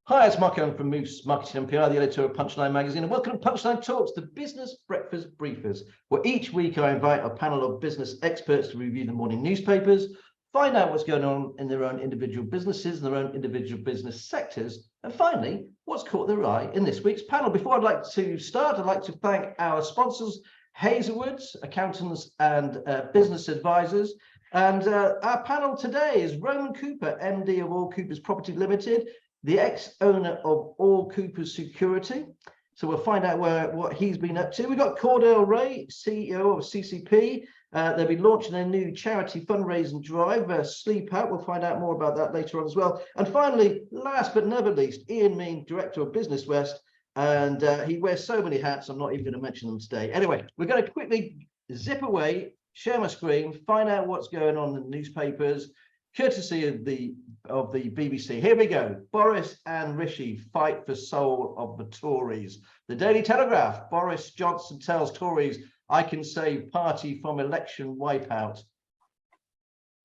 Hi, it's Mark Owen from Moose Marketing and PR, the editor of Punchline magazine, and welcome to Punchline Talks, the business breakfast briefers, where each week I invite a panel of business experts to review the morning newspapers, find out what's going on in their own individual businesses and their own individual business sectors, and finally, what's caught their eye in this week's panel. Before I'd like to start, I'd like to thank our sponsors, Hazelwoods, accountants and business advisors. And our panel today is Roman Cooper, MD of Allcooper Property Limited, the ex-owner of Allcooper Security. So we'll find out what he's been up to. We've got Cordell Ray, CEO of CCP. They'll be launching a new charity fundraising drive, Sleep Out. We'll find out more about that later on as well. And finally, last but never least, Ian Mean, Director of Business West. And he wears so many hats, I'm not even going to mention them today. Anyway, we're going to quickly zip away, share my screen, find out what's going on in the newspapers, courtesy of the BBC. Here we go. Boris and Rishi fight for soul of the Tories. The Daily Telegraph. Boris Johnson tells Tories, I can save party from election wipeout.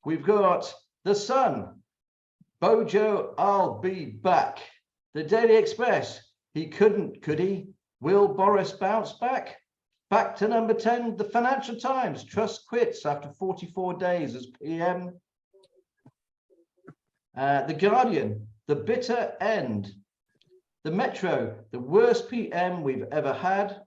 We've got The Sun. Bojo, I'll be back. The Daily Express. He couldn't, could he? Will Boris bounce back? Back to number 10. The Financial Times. Truss quits after 44 days as PM. The Guardian, the bitter end. The Metro, the worst PM we've ever had.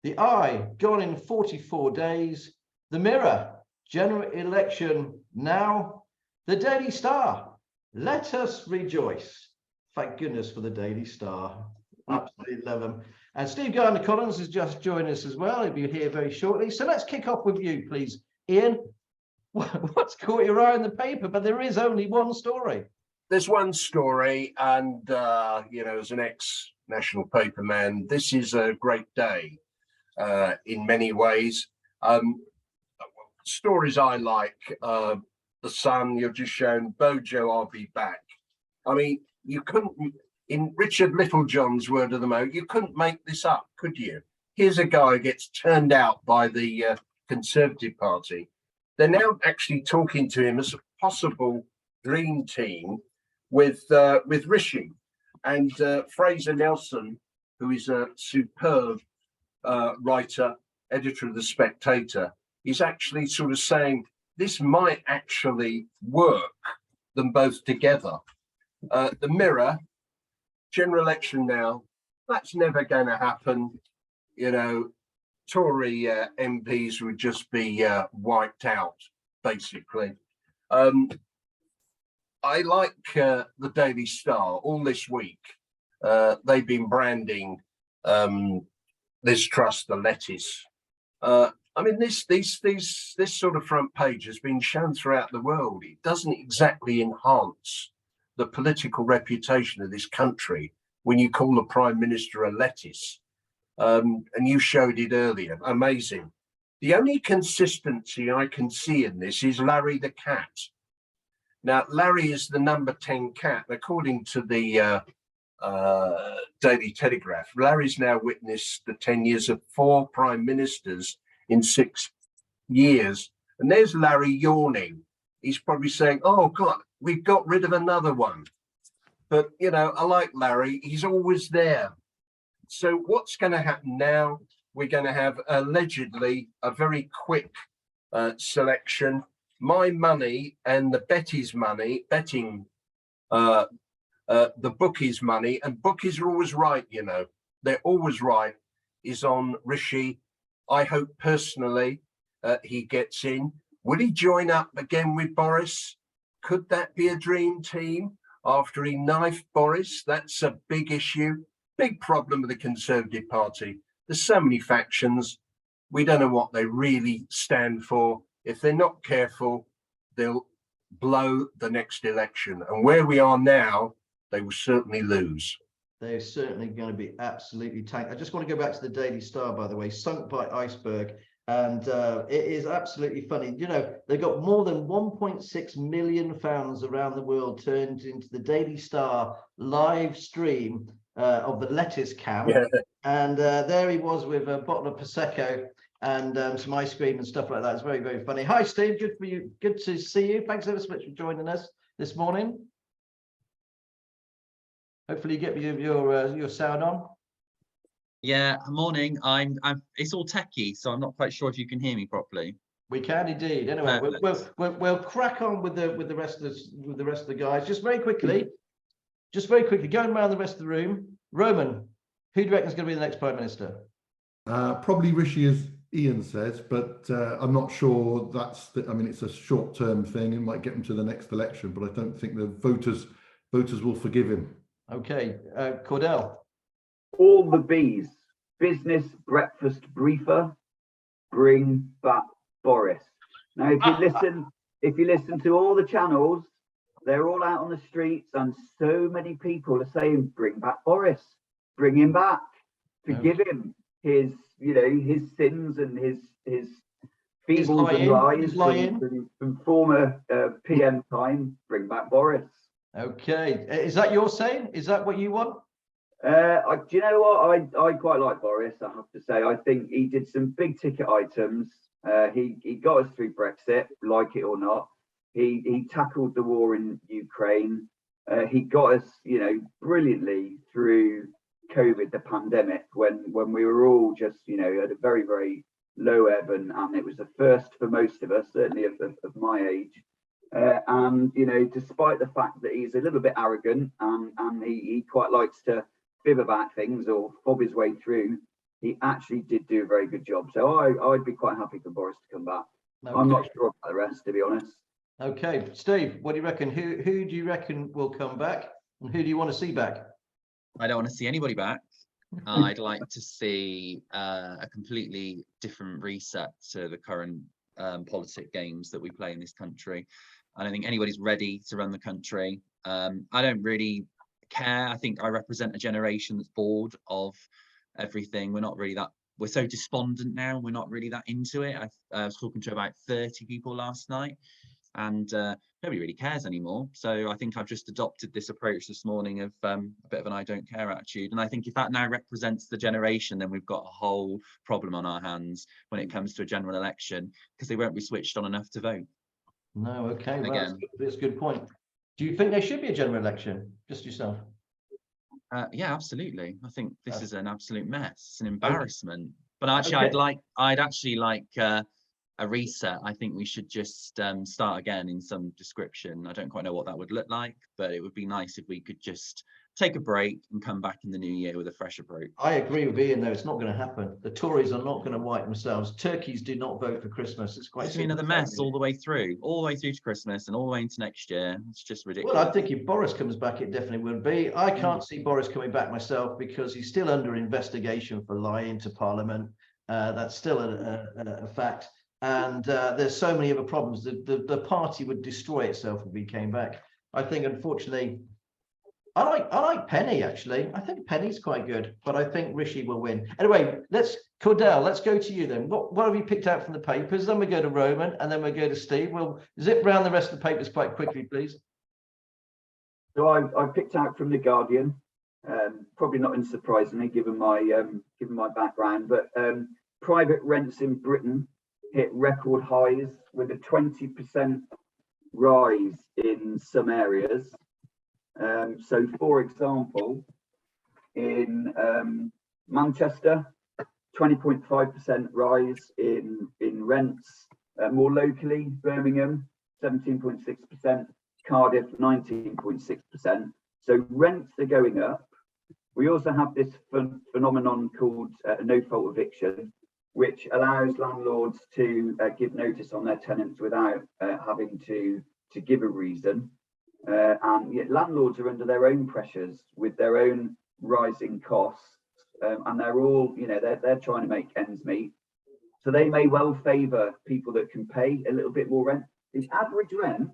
The Eye, gone in 44 days. The Mirror, general election now. The Daily Star, let us rejoice. Thank goodness for the Daily Star. Absolutely love them. And Steve Gardner-Collins has just joined us as well. He'll be here very shortly. So let's kick off with you, please, Ian. What's caught your eye in the paper? But there is only one story. There's one story, and as an ex-national paperman, this is a great day in many ways. Stories I like, The Sun, you've just shown, Bojo, I'll be back. I mean, you couldn't, in Richard Littlejohn's word of the mouth, you couldn't make this up, could you? Here's a guy who gets turned out by the Conservative Party. They're now actually talking to him as a possible dream team with Rishi and Fraser Nelson, who is a superb writer, editor of The Spectator. He's actually sort of saying this might actually work them both together. The Mirror, general election now, that's never going to happen. Tory MPs would just be wiped out, basically. I like the Daily Star all this week. They've been branding this trust the lettuce. I mean, this sort of front page has been shown throughout the world. It doesn't exactly enhance the political reputation of this country when you call the Prime Minister a lettuce. And you showed it earlier. Amazing. The only consistency I can see in this is Larry the cat. Now, Larry is the number 10 cat, according to the Daily Telegraph. Larry's now witnessed the 10 years of 4 prime ministers in 6 years. And there's Larry yawning. He's probably saying, oh, God, we've got rid of another one. But, I like Larry. He's always there. So what's going to happen now? We're going to have allegedly a very quick selection. My money and the Betty's money, betting, the bookies' money, and bookies are always right, they're always right, is on Rishi. I hope personally he gets in. Will he join up again with Boris? Could that be a dream team after he knifed Boris? That's a big issue. Big problem with the Conservative Party. There's so many factions. We don't know what they really stand for. If they're not careful, they'll blow the next election. And where we are now, they will certainly lose. They're certainly going to be absolutely tanked. I just want to go back to the Daily Star, by the way, sunk by iceberg. And it is absolutely funny. They've got more than 1.6 million fans around the world turned into the Daily Star live stream of the lettuce camp. Yeah. And there he was with a bottle of Prosecco and some ice cream and stuff like that. It's very, very funny. Hi, Steve. Good for you. Good to see you. Thanks ever so much for joining us this morning. Hopefully you get your sound on. Yeah, morning. I'm. It's all techie, so I'm not quite sure if you can hear me properly. We can indeed. Anyway, we'll crack on with the rest of the guys. Just very quickly, going around the rest of the room. Roman, who do you reckon is going to be the next Prime Minister? Probably Rishi, as Ian says, but I'm not sure I mean, it's a short-term thing. It might get him to the next election, but I don't think the voters will forgive him. Okay, Cordell. All the B's. Business breakfast briefer. Bring back Boris. Now, if you listen to all the channels, they're all out on the streets, and so many people are saying, "Bring back Boris. Bring him back. Forgive him his sins and his feebles and lies from former PM time. Bring back Boris." Okay, is that your saying? Is that what you want? Do you know what? I quite like Boris, I have to say. I think he did some big ticket items. He got us through Brexit, like it or not. He tackled the war in Ukraine. He got us, brilliantly through COVID, the pandemic, when we were all just, at a very, very low ebb, and it was the first for most of us, certainly of my age. And despite the fact that he's a little bit arrogant and he quite likes to fib about things or fob his way through, he actually did do a very good job. So I'd be quite happy for Boris to come back. Okay. I'm not sure about the rest, to be honest. Okay, Steve, what do you reckon? Who do you reckon will come back, and who do you want to see back? I don't want to see anybody back. I'd like to see a completely different reset to the current politic games that we play in this country. I don't think anybody's ready to run the country. I don't really care. I think I represent a generation that's bored of everything. We're so despondent now. We're not really that into it. I was talking to about 30 people last night, and nobody really cares anymore. So I think I've just adopted this approach this morning of a bit of an I don't care attitude. And I think if that now represents the generation, then we've got a whole problem on our hands when it comes to a general election, because they won't be switched on enough to vote. No, okay, well, again, that's a good point. Do you think there should be a general election? Just yourself? Yeah, absolutely. I think this is an absolute mess. It's an embarrassment. But actually, I'd actually like a reset. I think we should just start again in some description. I don't quite know what that would look like, but it would be nice if we could just take a break and come back in the new year with a fresh approach. I agree with Ian, though. It's not going to happen. The Tories are not going to wipe themselves. Turkeys do not vote for Christmas. It's quite another mess all the way through to Christmas and all the way into next year. It's just ridiculous. Well, I think if Boris comes back, it definitely will be. I can't see Boris coming back myself, because he's still under investigation for lying to Parliament. That's still a fact. And there's so many other problems. The party would destroy itself if he came back. I think, unfortunately, I like Penny, actually. I think Penny's quite good, but I think Rishi will win. Anyway, Cordell, let's go to you then. What have you picked out from the papers? Then we go to Roman, and then we go to Steve. We'll zip round the rest of the papers quite quickly, please. So I picked out from The Guardian, probably not unsurprisingly, given my background, but private rents in Britain hit record highs with a 20% rise in some areas. So, for example, in Manchester, 20.5% rise in rents. More locally, Birmingham, 17.6%, Cardiff, 19.6%. So rents are going up. We also have this phenomenon called no-fault eviction, which allows landlords to give notice on their tenants without having to give a reason. And yet landlords are under their own pressures with their own rising costs, and they're all, they're trying to make ends meet. So they may well favour people that can pay a little bit more rent. The average rent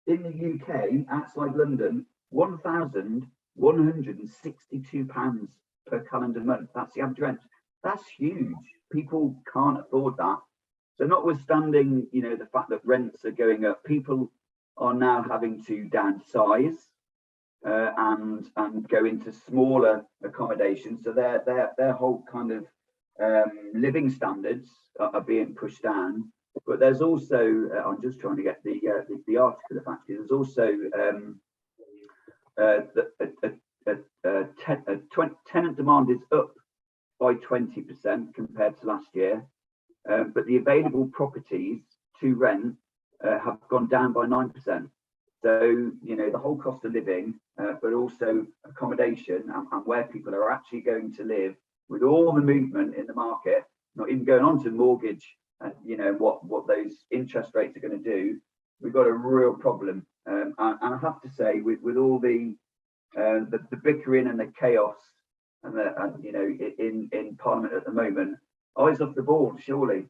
in the UK outside London, £1,162 per calendar month. That's the average rent. That's huge. People can't afford that. So notwithstanding, the fact that rents are going up, people are now having to downsize and go into smaller accommodations. So their whole kind of living standards are being pushed down. But there's also, I'm just trying to get the article of actually, there's also tenant demand is up by 20% compared to last year, but the available properties to rent have gone down by 9%. So, you know, the whole cost of living, but also accommodation and where people are actually going to live, with all the movement in the market, not even going on to mortgage and, you know, what those interest rates are going to do, we've got a real problem. And I have to say, with all the bickering and the chaos and you know, in Parliament at the moment, eyes off the ball, surely.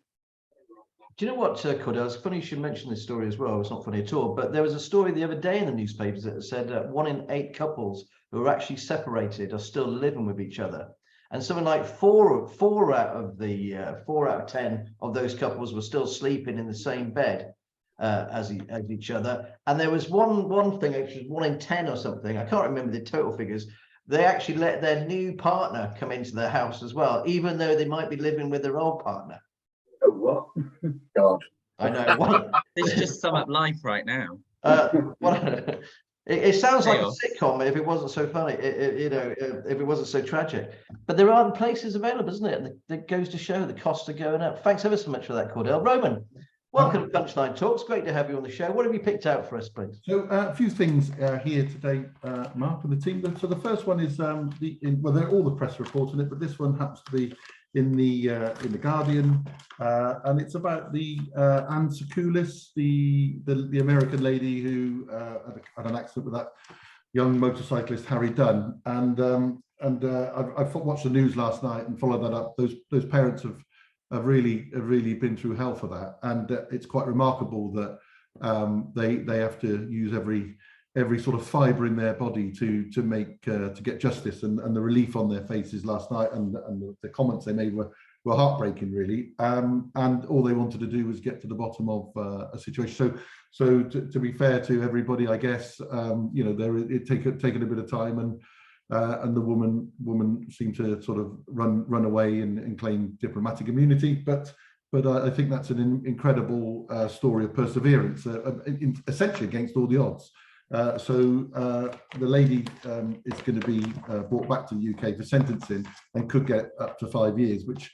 Do you know what, Cordell? It's funny you should mention this story as well. It's not funny at all, but there was a story the other day in the newspapers that said that 1 in 8 couples who are actually separated are still living with each other, and something like four out of 10 of those couples were still sleeping in the same bed as each other. And there was one thing, actually 1 in 10 or something. I can't remember the total figures. They actually let their new partner come into their house as well, even though they might be living with their old partner. Oh, what? God. I know. This just sum up life right now. It sounds like a Chaos. sitcom if it wasn't so funny, you know, if it wasn't so tragic. But there aren't places available, isn't it? And that goes to show the costs are going up. Thanks ever so much for that, Cordell. Roman, welcome to Punchline Talks. Great to have you on the show. What have you picked out for us, please? So a few things here today, Mark and the team. So the first one is well, they're all the press reports on it, but this one happens to be in the Guardian, and it's about the Anne Secoulis, the American lady who had an accident with that young motorcyclist Harry Dunn, and I watched the news last night and followed that up. Those parents have really been through hell for that, and it's quite remarkable that they have to use every sort of fibre in their body to get justice, and the relief on their faces last night and the comments they made were heartbreaking, really. And all they wanted to do was get to the bottom of a situation. So to be fair to everybody, I guess, you know, it taken a bit of time, and the woman seemed to sort of run away and claim diplomatic immunity, but I think that's an incredible story of perseverance, essentially against all the odds. So the lady is going to be brought back to the UK for sentencing and could get up to 5 years, which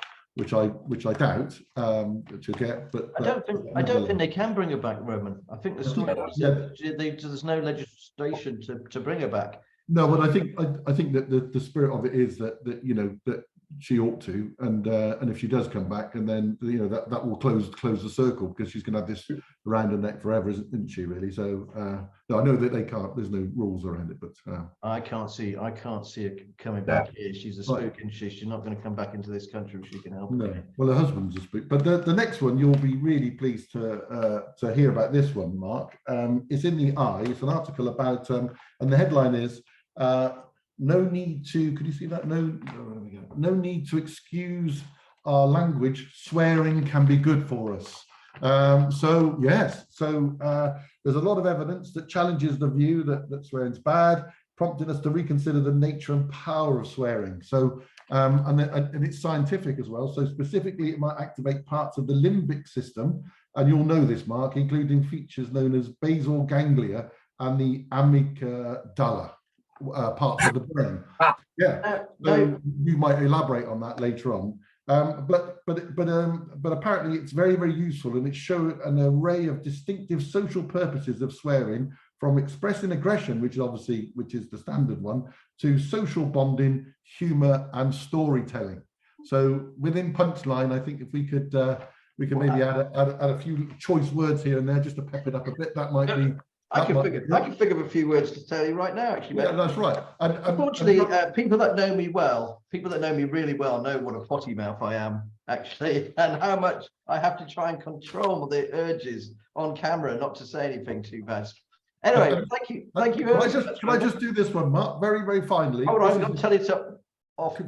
I doubt to get. But I don't think they can bring her back, Roman. I think there's no legislation to bring her back. No, but I think that the spirit of it is that you know that she ought to, and if she does come back, and then you know that will close the circle, because she's going to have this around her neck forever, isn't she? Really. So no, I know that they can't. There's no rules around it, but I can't see her coming back here. She's a spook, and she's not going to come back into this country if she can help no. it. Well, her husband's a spook. But the next one, you'll be really pleased to hear about this one, Mark. It's in the Eye. It's an article about, and the headline is. No need to, could you see that? No need to excuse our language. Swearing can be good for us. So yes, there's a lot of evidence that challenges the view that swearing's bad, prompting us to reconsider the nature and power of swearing. So and it's scientific as well. So specifically, it might activate parts of the limbic system, and you'll know this, Mark, including features known as basal ganglia and the amygdala. Parts of the brain. Yeah, so you might elaborate on that later on. But apparently it's very, very useful, and it shows an array of distinctive social purposes of swearing, from expressing aggression, which is the standard one, to social bonding, humour, and storytelling. So within Punchline, I think if we could maybe add a few choice words here and there just to pep it up a bit, that might be. I can think of a few words to tell you right now, actually. Yeah, that's right. Unfortunately, people that know me well, people that know me really well, know what a potty mouth I am, actually, and how much I have to try and control the urges on camera not to say anything too bad. Anyway, thank you. Can I just do this one, Mark? Very, very finally. All right, I'm going to tell you something off.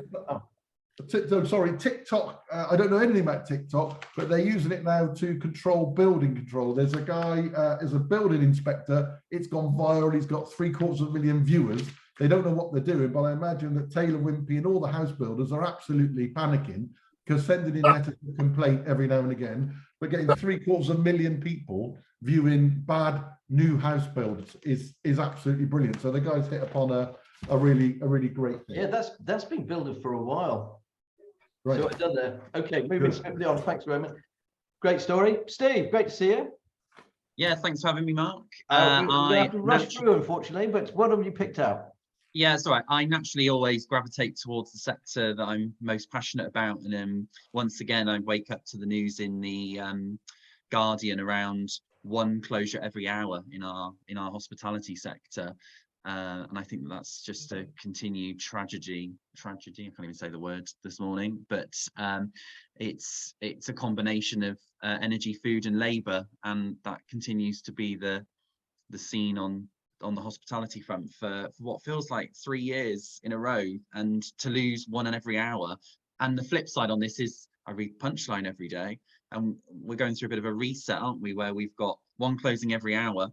Sorry, TikTok. I don't know anything about TikTok, but they're using it now to control building control. There's a guy, is a building inspector. It's gone viral. He's got 750,000 viewers. They don't know what they're doing, but I imagine that Taylor Wimpey and all the house builders are absolutely panicking, because sending in letters of complaint every now and again but getting 750,000 people viewing bad new house builds is absolutely brilliant. So the guys hit upon a really great thing. Yeah, that's been building for a while. Right. So what I've done there. Okay, moving Good. swiftly on. Thanks, Roman. Great story. Steve, great to see you. Yeah, thanks for having me, Mark. We're gonna have to rush through, unfortunately, but what have you picked out? Yeah, it's all right. I naturally always gravitate towards the sector that I'm most passionate about. And once again, I wake up to the news in the Guardian around one closure every hour in our hospitality sector. And I think that's just a continued tragedy. I can't even say the word this morning, but it's a combination of energy, food and labour, and that continues to be the scene on the hospitality front for what feels like 3 years in a row, and to lose one in every hour. And the flip side on this is I read Punchline every day, and we're going through a bit of a reset, aren't we, where we've got one closing every hour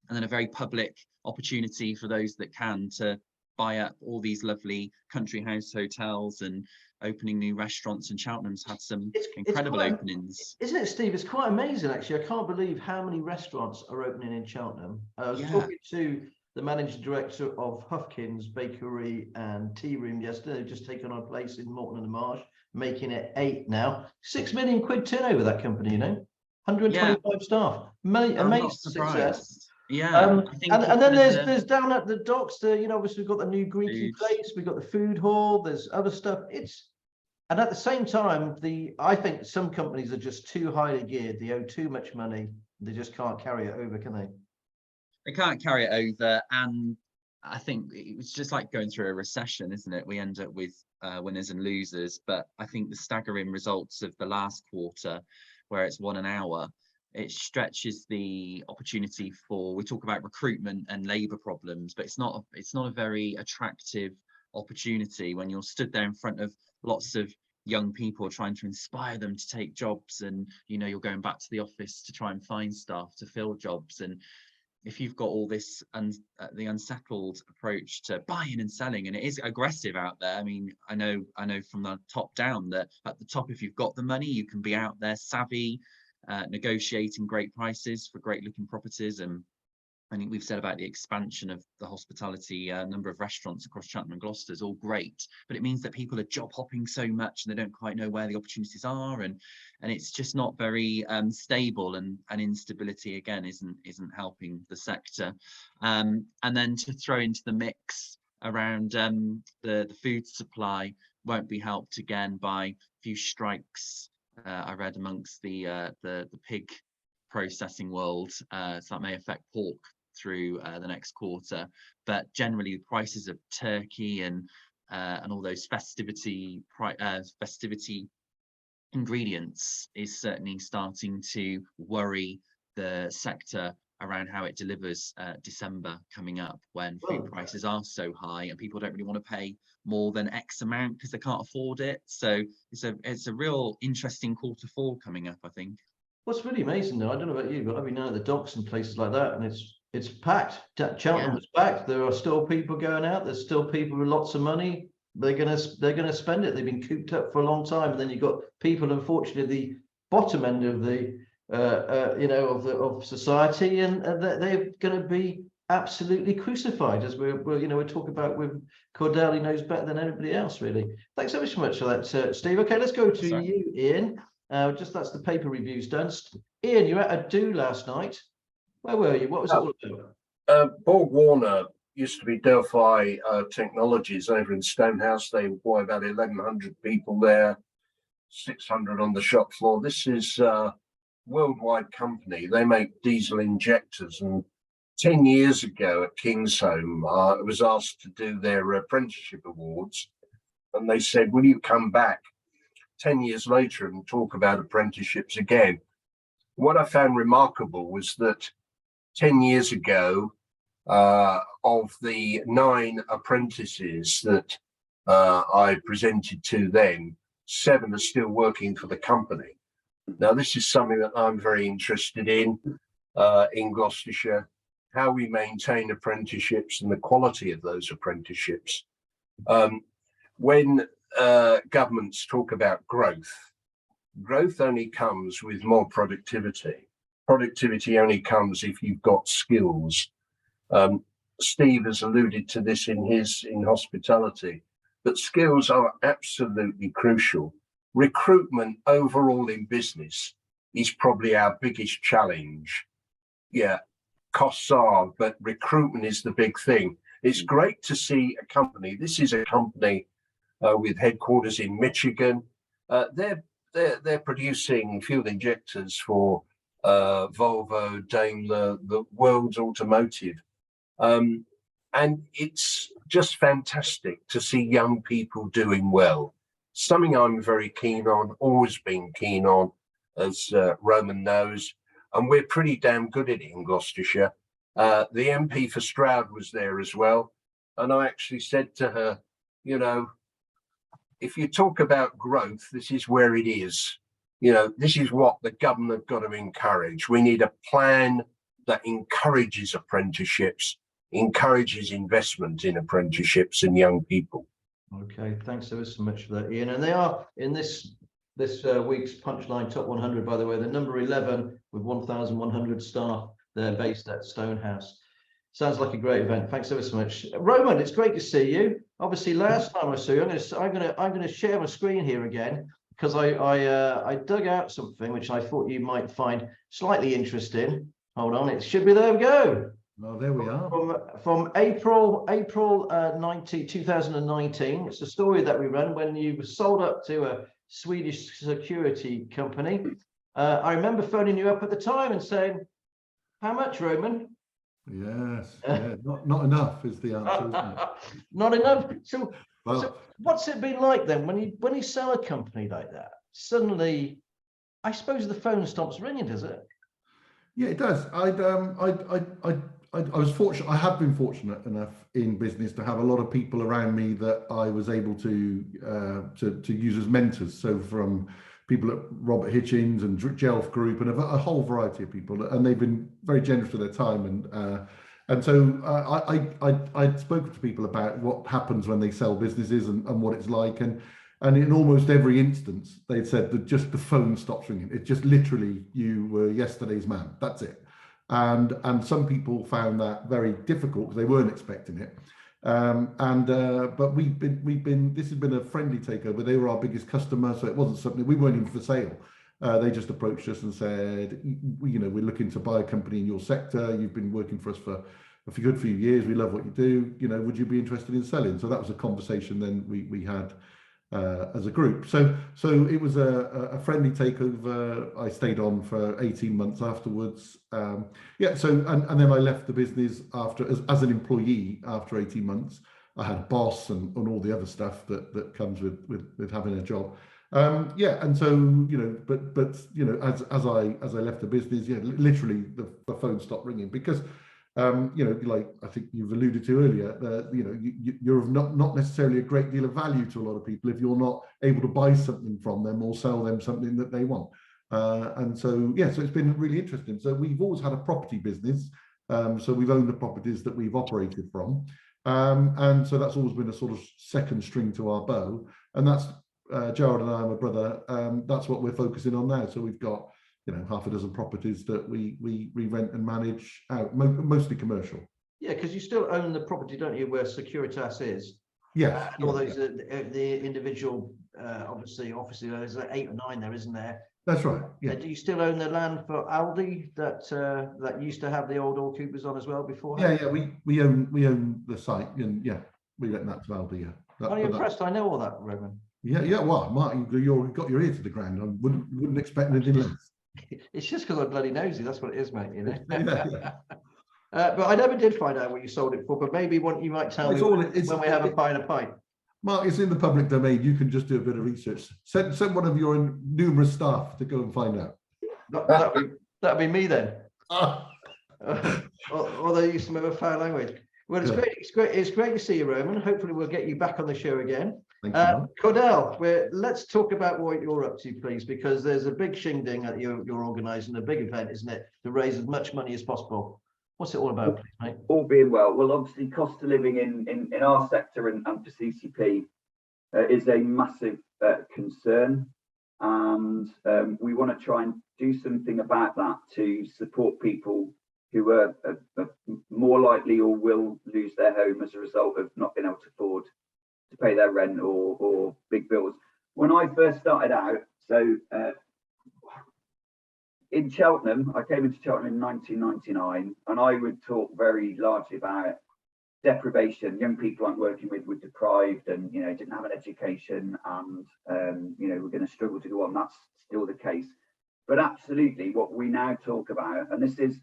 and then a very public opportunity for those that can to buy up all these lovely country house hotels and opening new restaurants. And Cheltenham's had some incredible openings. Isn't it, Steve? It's quite amazing, actually. I can't believe how many restaurants are opening in Cheltenham. I was talking to the managing director of Huffkins Bakery and Tea Room yesterday. They've just taken on a place in Morton and the Marsh, making it 8 now. £6 million turnover, that company, you know, 125 staff. Amazing success. Yeah, and then there's down at the docks, you know, obviously we've got the new Greeky place, we've got the food hall, there's other stuff. And at the same time, I think some companies are just too highly geared. They owe too much money. They just can't carry it over, can they? They can't carry it over. And I think it's just like going through a recession, isn't it? We end up with winners and losers. But I think the staggering results of the last quarter, where it's 1 an hour, it stretches the opportunity for, we talk about recruitment and labour problems, but it's not a very attractive opportunity when you're stood there in front of lots of young people trying to inspire them to take jobs, and you know you're going back to the office to try and find staff to fill jobs. And if you've got all this the unsettled approach to buying and selling, and it is aggressive out there. I mean, I know from the top down that at the top, if you've got the money, you can be out there savvy, negotiating great prices for great looking properties. And I think we've said about the expansion of the hospitality number of restaurants across Cheltenham and Gloucester is all great, but it means that people are job hopping so much and they don't quite know where the opportunities are, and it's just not very stable, and instability again isn't helping the sector. And then to throw into the mix around the food supply won't be helped again by a few strikes I read amongst the pig processing world, so that may affect pork through the next quarter. But generally, the prices of turkey and all those festivity ingredients is certainly starting to worry the sector around how it delivers December coming up, when food prices are so high and people don't really want to pay more than X amount because they can't afford it. So it's a real interesting Q4 coming up, I think. What's really amazing though, I don't know about you, but I've been down at the docks and places like that, and it's packed. Cheltenham was packed. There are still people going out. There's still people with lots of money. They're gonna spend it. They've been cooped up for a long time, and then you've got people, unfortunately, the bottom end of the of society, and they're going to be absolutely crucified, as we're talking about with Cordell. He knows better than anybody else, really. Thanks so much for that, Steve. Okay, let's go to you, Ian. That's the paper reviews done. Ian, you were at a do last night. Where were you? What was it all about? Borg Warner used to be Delphi Technologies over in Stonehouse. They employ about 1,100 people there, 600 on the shop floor. This is worldwide company. They make diesel injectors, and 10 years ago at Kingsholm, I was asked to do their apprenticeship awards, and they said, will you come back 10 years later and talk about apprenticeships again? What I found remarkable was that 10 years ago, of the 9 apprentices that I presented to then, 7 are still working for the company. Now, this is something that I'm very interested in Gloucestershire, how we maintain apprenticeships and the quality of those apprenticeships. When governments talk about growth, growth only comes with more productivity. Productivity only comes if you've got skills. Steve has alluded to this in hospitality, but skills are absolutely crucial. Recruitment overall in business is probably our biggest challenge. Yeah, costs are, but recruitment is the big thing. It's great to see a company. This is a company with headquarters in Michigan. They're producing fuel injectors for Volvo, Daimler, the world's automotive. And it's just fantastic to see young people doing well. Something I'm very keen on, always been keen on, as Roman knows, and we're pretty damn good at it in Gloucestershire. The MP for Stroud was there as well, and I actually said to her, you know, if you talk about growth, this is where it is. You know, this is what the government have got to encourage. We need a plan that encourages apprenticeships, encourages investment in apprenticeships and young people. Okay, thanks ever so much for that, Ian. And they are in this week's Punchline Top 100, by the way, the number 11 with 1,100 staff. They're based at Stonehouse. Sounds like a great event. Thanks ever so much, Roman. It's great to see you. Obviously, last time I saw you, I'm gonna share my screen here again because I dug out something which I thought you might find slightly interesting. Hold on, it should be there. We go. Well, there we are. From April 2019. It's a story that we ran when you were sold up to a Swedish security company. I remember phoning you up at the time and saying, how much, Roman? Yes, yeah, not enough is the answer, isn't it? Not enough. So, Well, so what's it been like then when you sell a company like that? Suddenly, I suppose the phone stops ringing, does it? yeah, it does. I was fortunate. I have been fortunate enough in business to have a lot of people around me that I was able to use as mentors. So from people at Robert Hitchens and Jelf Group and a whole variety of people, and they've been very generous with their time. And so I'd spoken to people about what happens when they sell businesses and what it's like. And in almost every instance, they'd said that just the phone stops ringing. It's just literally, you were yesterday's man. That's it. And some people found that very difficult because they weren't expecting it. But this has been a friendly takeover. They were our biggest customer, so it wasn't something, we weren't even for sale. They just approached us and said, you know, we're looking to buy a company in your sector. You've been working for us for a good few years. We love what you do. You know, would you be interested in selling? So that was a conversation then we had as a group. So it was a friendly takeover. I stayed on for 18 months afterwards. And then I left the business after as an employee after 18 months. I had a boss and all the other stuff that comes with having a job. And so, you know, but you know, as I left the business, literally the phone stopped ringing because you know, like I think you've alluded to earlier, you know, you're of not necessarily a great deal of value to a lot of people if you're not able to buy something from them or sell them something that they want. And so, so it's been really interesting. So we've always had a property business. So we've owned the properties that we've operated from. And so that's always been a sort of second string to our bow. And that's Gerald and I, my brother, that's what we're focusing on now. So we've got, you know, half a dozen properties that we rent and manage out, mostly commercial. Yeah, because you still own the property, don't you, where Securitas is? Yes. All those the individual, obviously, there's like 8 or 9 there, isn't there? That's right. Yeah. Do you still own the land for Aldi that used to have the old Allcoopers on as well before? Yeah. We own the site, and we rent that to Aldi. Yeah. Are you impressed? I know all that, Roman. Yeah. Well, Mark, you've got your ear to the ground. I wouldn't expect anything less. It's just because I'm bloody nosy. That's what it is, mate. You know. Yeah. But I never did find out what you sold it for. But maybe you might tell me when we have a pint. Mark, it's in the public domain. You can just do a bit of research. Send one of your numerous staff to go and find out. That'd be me then. Although you use some other foul language. Well, it's great. It's great to see you, Roman. Hopefully, we'll get you back on the show again. Thank you, Cordell, let's talk about what you're up to, please, because there's a big shindig that you're organising, a big event, isn't it, to raise as much money as possible. What's it all about, please, mate? All being well. Well, obviously, cost of living in our sector and for CCP is a massive concern. and we want to try and do something about that to support people who are more likely or will lose their home as a result of not being able to afford to pay their rent or big bills. When I first started out, so in Cheltenham, I came into Cheltenham in 1999, and I would talk very largely about deprivation. Young people I'm working with were deprived and, you know, didn't have an education, and you know, we're going to struggle to go on. That's still the case. But absolutely, what we now talk about, and this is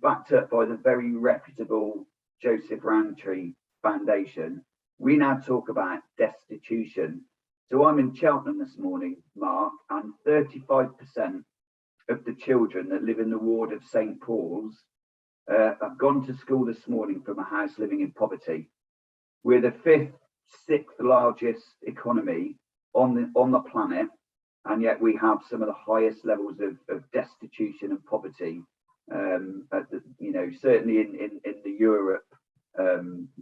backed up by the very reputable Joseph Rowntree Foundation, we now talk about destitution. So I'm in Cheltenham this morning, Mark, and 35% of the children that live in the ward of St. Paul's have gone to school this morning from a house living in poverty. We're the 5th, 6th largest economy on the planet, and yet we have some of the highest levels of destitution and poverty. You know, certainly in the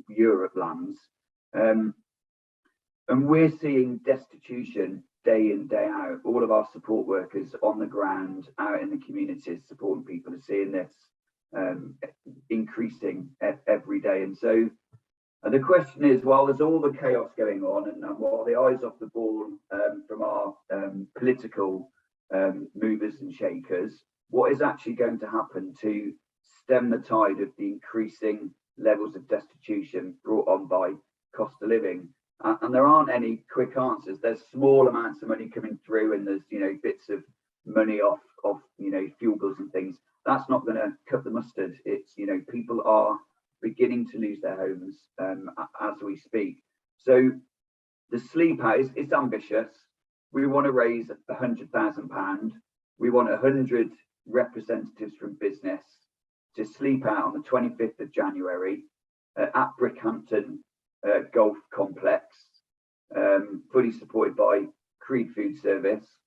Europe lands, and we're seeing destitution day in, day out. All of our support workers on the ground, out in the communities, supporting people, are seeing this increasing every day. And so the question is, while there's all the chaos going on, and while the eye's off the ball from our political movers and shakers, what is actually going to happen to stem the tide of the increasing levels of destitution brought on by cost of living? And there aren't any quick answers. There's small amounts of money coming through, and there's, you know, bits of money off you know, fuel bills and things. That's not going to cut the mustard. It's, you know, people are beginning to lose their homes as we speak. So the sleep out is ambitious. We want to raise £100,000. We want 100 representatives from business to sleep out on the 25th of January at Brickhampton Golf Complex, fully supported by Creed Food Service.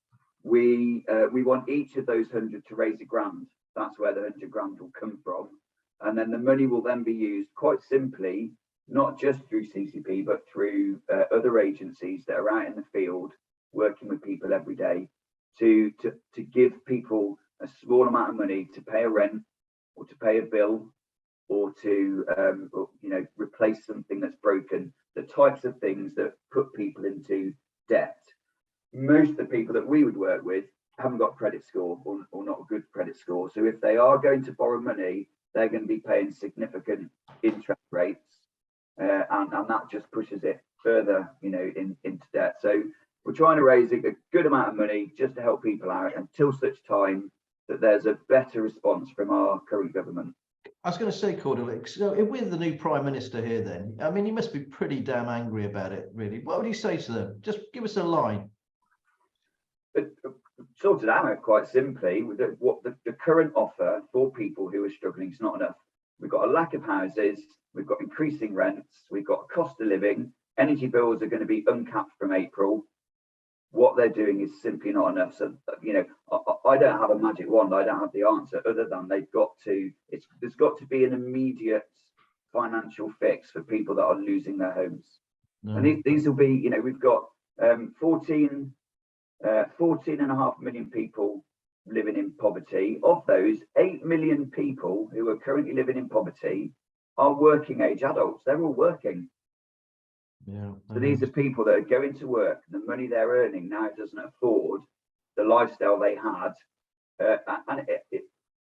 We want each of those 100 to raise £1,000. That's where the 100 grand will come from, and then the money will then be used quite simply, not just through CCP, but through other agencies that are out in the field working with people every day to give people a small amount of money to pay a rent or to pay a bill, or to you know, replace something that's broken. The types of things that put people into debt. Most of the people that we would work with haven't got credit score, or not a good credit score. So if they are going to borrow money, they're going to be paying significant interest rates, and that just pushes it further, you know, into debt. So we're trying to raise a good amount of money just to help people out until such time that there's a better response from our current government. I was going to say, Cordell, so if we're the new Prime Minister here, then, I mean, you must be pretty damn angry about it, really. What would you say to them? Just give us a line. Sorted out quite simply. What the current offer for people who are struggling is not enough. We've got a lack of houses, we've got increasing rents, we've got cost of living, energy bills are going to be uncapped from April. What they're doing is simply not enough. So, you know, I don't have a magic wand. I don't have the answer, other than there's got to be an immediate financial fix for people that are losing their homes. No. And these will be, you know, we've got 14.5 million people living in poverty. Of those, 8 million people who are currently living in poverty are working age adults. They're all working. Yeah. So these are people that are going to work. The money they're earning now doesn't afford the lifestyle they had, and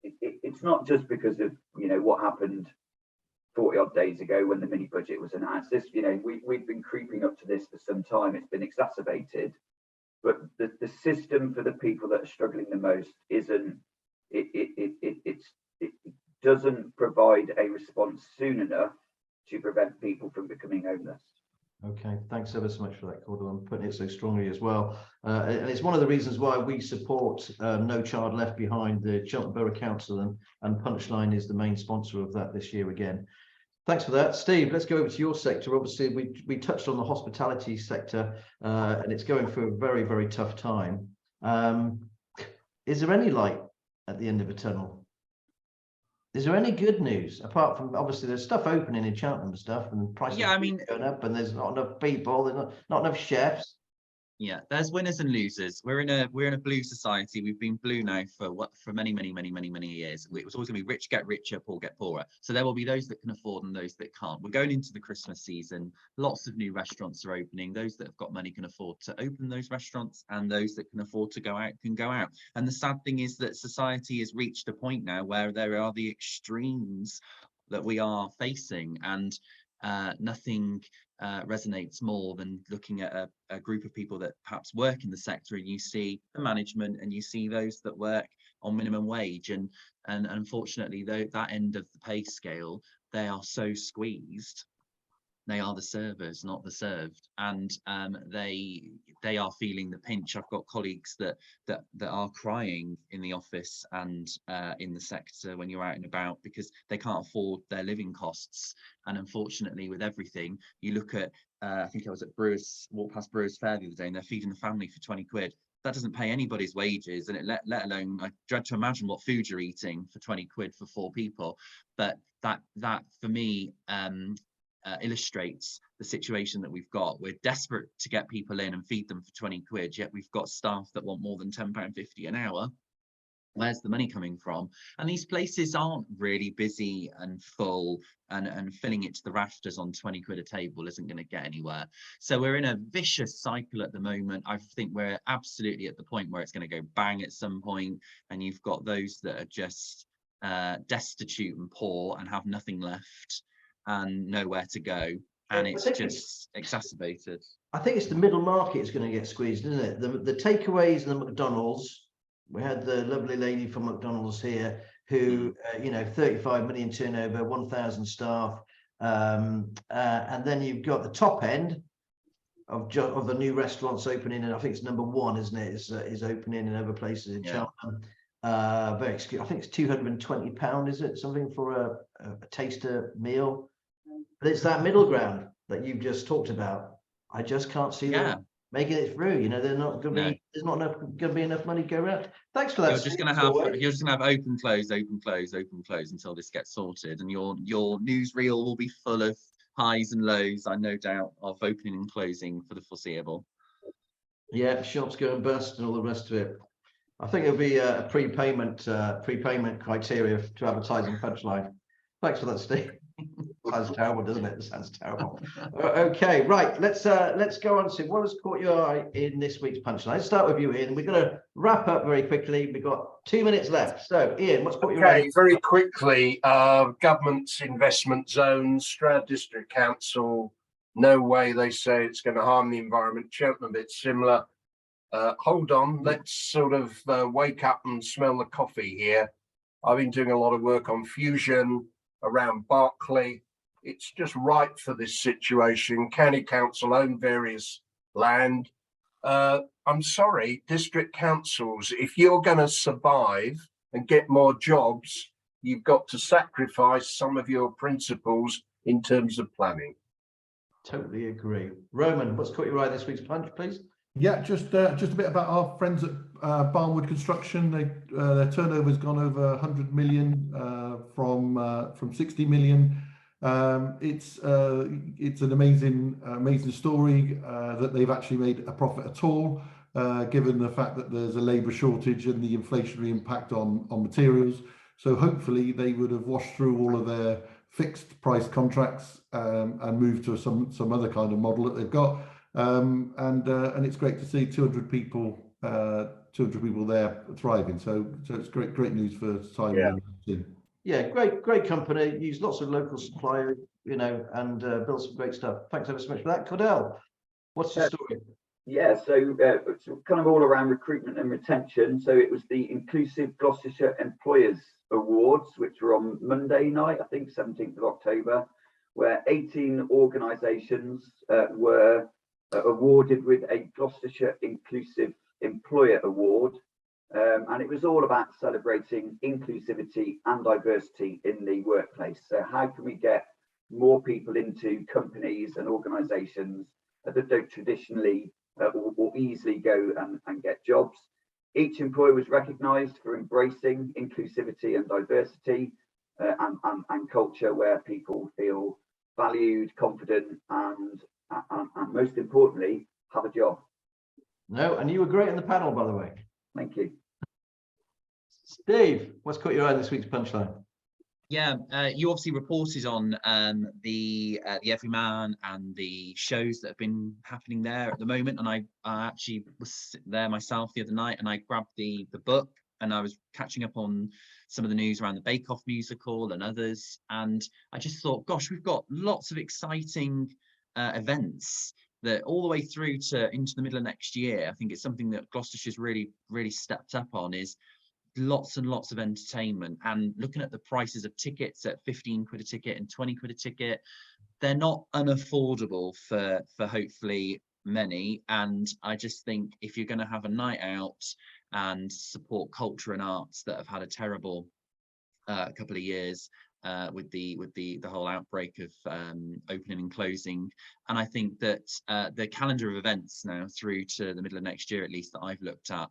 it's not just because of, you know, what happened 40 odd days ago when the mini budget was announced. This, you know, we've been creeping up to this for some time. It's been exacerbated, but the system for the people that are struggling the most isn't. It doesn't provide a response soon enough to prevent people from becoming homeless. Okay, thanks ever so much for that, Cordell. I'm putting it so strongly as well. And it's one of the reasons why we support No Child Left Behind. The Cheltenham Borough Council and Punchline is the main sponsor of that this year again. Thanks for that. Steve, let's go over to your sector. Obviously, we touched on the hospitality sector, and it's going through a very, very tough time. Is there any light at the end of a tunnel? Is there any good news apart from, obviously, there's stuff opening in Cheltenham and stuff, and prices going up, and there's not enough people, there's not enough chefs. Yeah, there's winners and losers. We're in a blue society. We've been blue now for many years. It was always going to be rich get richer, poor get poorer. So there will be those that can afford and those that can't. We're going into the Christmas season. Lots of new restaurants are opening. Those that have got money can afford to open those restaurants, and those that can afford to go out can go out. And the sad thing is that society has reached a point now where there are the extremes that we are facing, and nothing resonates more than looking at a group of people that perhaps work in the sector, and you see the management and you see those that work on minimum wage, and unfortunately that end of the pay scale, they are so squeezed. They are the servers, not the served, and they are feeling the pinch. I've got colleagues that are crying in the office and in the sector when you're out and about, because they can't afford their living costs. And unfortunately, with everything, you look at I think I was at walked past Brewers Fair the other day, and they're feeding the family for 20 quid. That doesn't pay anybody's wages, and let alone, I dread to imagine what food you're eating for 20 quid for 4 people. But that for me illustrates the situation that we've got. We're desperate to get people in and feed them for 20 quid, yet we've got staff that want more than £10.50 an hour. Where's the money coming from? And these places aren't really busy and full, and filling it to the rafters on 20 quid a table isn't going to get anywhere. So we're in a vicious cycle at the moment. I think we're absolutely at the point where it's going to go bang at some point, and you've got those that are just destitute and poor and have nothing left and nowhere to go, and it's just exacerbated. I think it's the middle market is going to get squeezed, isn't it? The takeaways and the McDonald's. We had the lovely lady from McDonald's here who, 35 million turnover, 1,000 staff, and then you've got the top end of the new restaurants opening, and I think it's number 1, isn't it? Is opening in other places in Cheltenham. Very excuse. I think it's £220, is it, something for a taster meal? But it's that middle ground that you've just talked about. I just can't see them making it through. They're not going to be. There's not going to be enough money to go around. Thanks for that. You're just going to have open close until this gets sorted, and your newsreel will be full of highs and lows, I no doubt, of opening and closing for the foreseeable. Yeah, shops go and bust and all the rest of it. I think it'll be a prepayment criteria to advertise on Punchline. Thanks for that, Steve. Sounds terrible, doesn't it? It sounds terrible. Okay, right. Let's go on to what has caught your eye in this week's Punchline. Let's start with you, Ian. We're going to wrap up very quickly. We've got 2 minutes left. So, Ian, what's caught your eye? Okay, very quickly. Government's investment zones, Stroud District Council. No way, they say it's going to harm the environment. Cheltenham, a bit similar. Hold on, let's sort of wake up and smell the coffee here. I've been doing a lot of work on fusion around Berkeley. It's just right for this situation. County Council own various land. I'm sorry, district councils, if you're going to survive and get more jobs, you've got to sacrifice some of your principles in terms of planning. Totally agree. Roman, what's caught your eye this week's Punch, please? Yeah, just a bit about our friends at Barnwood Construction. Their turnover has gone over 100 million from 60 million. It's an amazing story that they've actually made a profit at all, given the fact that there's a labour shortage and the inflationary impact on materials. So hopefully they would have washed through all of their fixed price contracts and moved to some other kind of model that they've got. And it's great to see 200 people there thriving. So it's great news for Simon. Yeah, great company. Use lots of local suppliers, and build some great stuff. Thanks ever so much for that. Cordell, what's your story? Yeah, so it's kind of all around recruitment and retention. So it was the Inclusive Gloucestershire Employers Awards, which were on Monday night, I think 17th of October, where 18 organisations were awarded with a Gloucestershire Inclusive Employer Award. And it was all about celebrating inclusivity and diversity in the workplace. So how can we get more people into companies and organisations that don't traditionally or easily go and get jobs? Each employer was recognised for embracing inclusivity and diversity and culture where people feel valued, confident, and most importantly, have a job. No, and you were great on the panel, by the way. Thank you. Steve, what's caught your eye in this week's punchline? Yeah, you obviously reported on the Everyman and the shows that have been happening there at the moment, and I actually was there myself the other night, and I grabbed the book, and I was catching up on some of the news around the Bake Off musical and others, and I just thought, gosh, we've got lots of exciting events that all the way through to into the middle of next year. I think it's something that Gloucestershire's really stepped up on, is lots and lots of entertainment. And looking at the prices of tickets at 15 quid a ticket and 20 quid a ticket, they're not unaffordable for hopefully many. And I just think if you're going to have a night out and support culture and arts that have had a terrible couple of years with the whole outbreak of opening and closing, and I think that the calendar of events now through to the middle of next year, at least that I've looked at,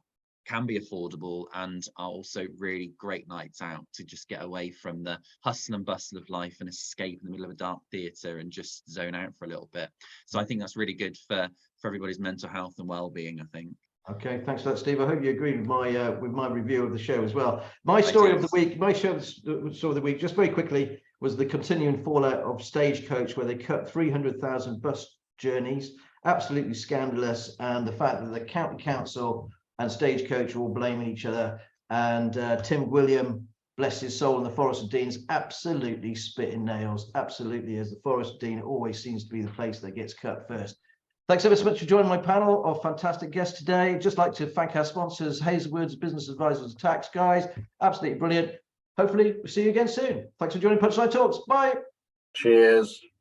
can be affordable and are also really great nights out to just get away from the hustle and bustle of life and escape in the middle of a dark theatre and just zone out for a little bit. So I think that's really good for everybody's mental health and well-being, I think. Okay, thanks for that, Steve. I hope you agree with my review of the show as well. My story of the week, my story of the week, just very quickly, was the continuing fallout of Stagecoach, where they cut 300,000 bus journeys. Absolutely scandalous, and the fact that the county council and Stagecoach are all blaming each other, and Tim William, bless his soul, in the Forest of Dean's absolutely spitting nails. Absolutely, as the Forest of Dean always seems to be the place that gets cut first. Thanks ever so much for joining my panel of fantastic guests today. Just like to thank our sponsors, Hazelwood's Business Advisors and Tax Guys. Absolutely brilliant. Hopefully we'll see you again soon. Thanks for joining Punchline Talks. Bye. Cheers.